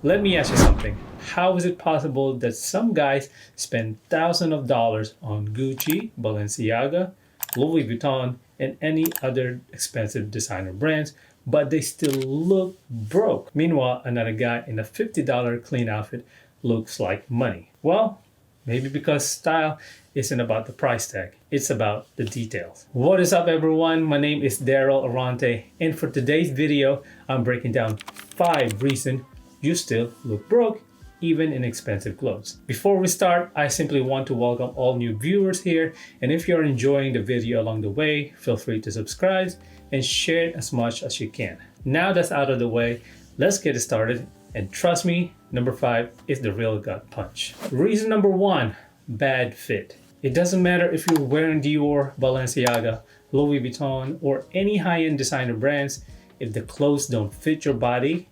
Let me ask you something. How is it possible that some guys spend thousands of dollars on Gucci, Balenciaga, Louis Vuitton, and any other expensive designer brands, but they still look broke? Meanwhile, another guy in a $50 clean outfit looks like money. Well, maybe because style isn't about the price tag, it's about the details. What is up, everyone? My name is Darryl Arante, and for today's video, I'm breaking down 5 reasons you still look broke even in expensive clothes. Before we start, I simply want to welcome all new viewers here, and if you're enjoying the video along the way, feel free to subscribe and share it as much as you can. Now that's out of the way, let's get it started, and trust me, number 5 is the real gut punch. Reason number 1, bad fit. It doesn't matter if you're wearing Dior, Balenciaga, Louis Vuitton, or any high-end designer brands, if the clothes don't fit your body,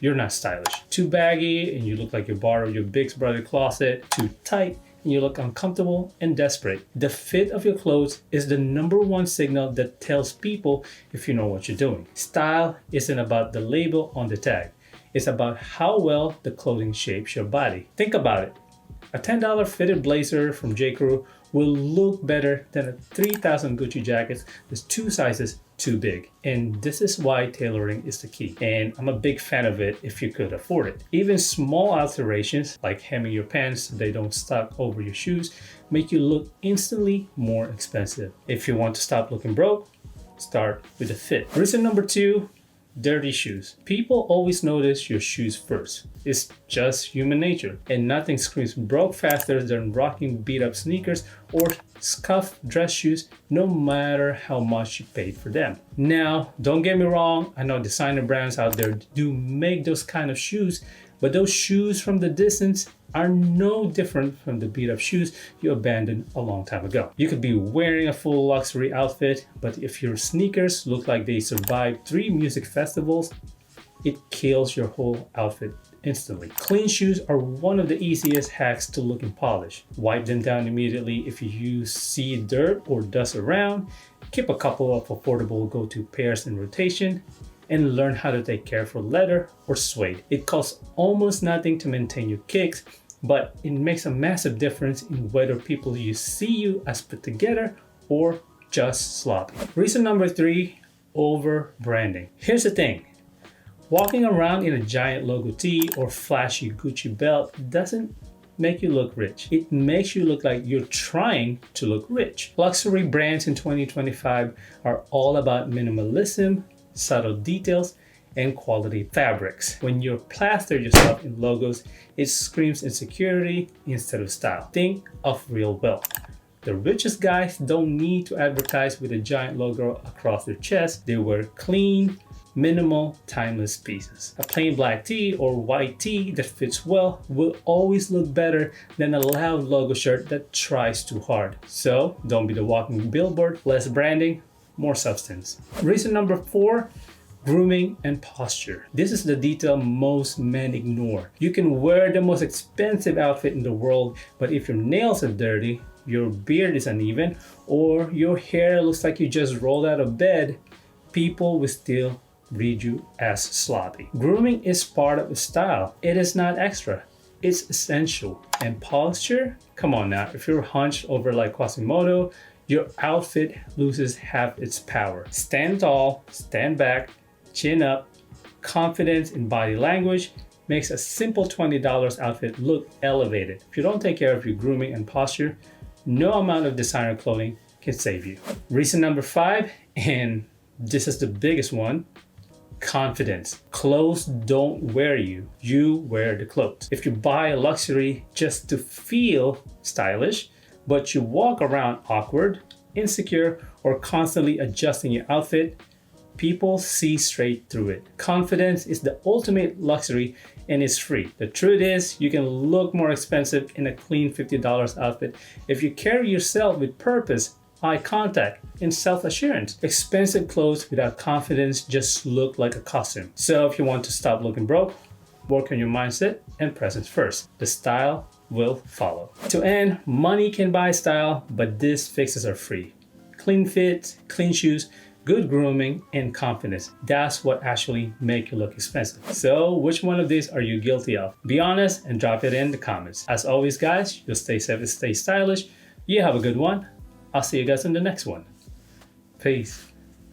you're not stylish. Too baggy and you look like you borrowed your big brother closet. Too tight and you look uncomfortable and desperate. The fit of your clothes is the number 1 signal that tells people if you know what you're doing. Style isn't about the label on the tag. It's about how well the clothing shapes your body. Think about it. A $10 fitted blazer from J. Crew will look better than a $3,000 Gucci jacket that's 2 sizes too big. And this is why tailoring is the key. And I'm a big fan of it if you could afford it. Even small alterations like hemming your pants so they don't stuck over your shoes make you look instantly more expensive. If you want to stop looking broke, start with the fit. Reason number 2, dirty shoes. People always notice your shoes first. It's just human nature. And nothing screams broke faster than rocking beat up sneakers or scuffed dress shoes, no matter how much you paid for them. Now, don't get me wrong, I know designer brands out there do make those kind of shoes, but those shoes from the distance are no different from the beat up shoes you abandoned a long time ago. You could be wearing a full luxury outfit, but if your sneakers look like they survived 3 music festivals, it kills your whole outfit instantly. Clean shoes are one of the easiest hacks to looking polished. Wipe them down immediately if you see dirt or dust around. Keep a couple of affordable go-to pairs in rotation, and learn how to take care for leather or suede. It costs almost nothing to maintain your kicks, but it makes a massive difference in whether people see you as put together or just sloppy. Reason number 3, over-branding. Here's the thing. Walking around in a giant logo tee or flashy Gucci belt doesn't make you look rich. It makes you look like you're trying to look rich. Luxury brands in 2025 are all about minimalism, subtle details, and quality fabrics. When you plaster yourself in logos, it screams insecurity instead of style. Think of real wealth. The richest guys don't need to advertise with a giant logo across their chest. They wear clean, minimal, timeless pieces. A plain black tee or white tee that fits well will always look better than a loud logo shirt that tries too hard. So don't be the walking billboard. Less branding, more substance. Reason number 4, grooming and posture. This is the detail most men ignore. You can wear the most expensive outfit in the world, but if your nails are dirty, your beard is uneven, or your hair looks like you just rolled out of bed, people will still read you as sloppy. Grooming is part of the style. It is not extra. It's essential. And posture? Come on now, if you're hunched over like Quasimodo, your outfit loses half its power. Stand tall, stand back, chin up. Confidence in body language makes a simple $20 outfit look elevated. If you don't take care of your grooming and posture, no amount of designer clothing can save you. Reason number 5, and this is the biggest one, confidence. Clothes don't wear you, you wear the clothes. If you buy a luxury just to feel stylish, but you walk around awkward, insecure, or constantly adjusting your outfit, people see straight through it. Confidence is the ultimate luxury and it's free. The truth is, you can look more expensive in a clean $50 outfit if you carry yourself with purpose, eye contact, and self-assurance. Expensive clothes without confidence just look like a costume. So if you want to stop looking broke, work on your mindset and presence first. The style will follow. To end, money can buy style, but these fixes are free. Clean fit, clean shoes, good grooming, and confidence. That's what actually make you look expensive. So which one of these are you guilty of? Be honest and drop it in the comments. As always, guys, you'll stay safe and stay stylish. You have a good one. I'll see you guys in the next one. Peace.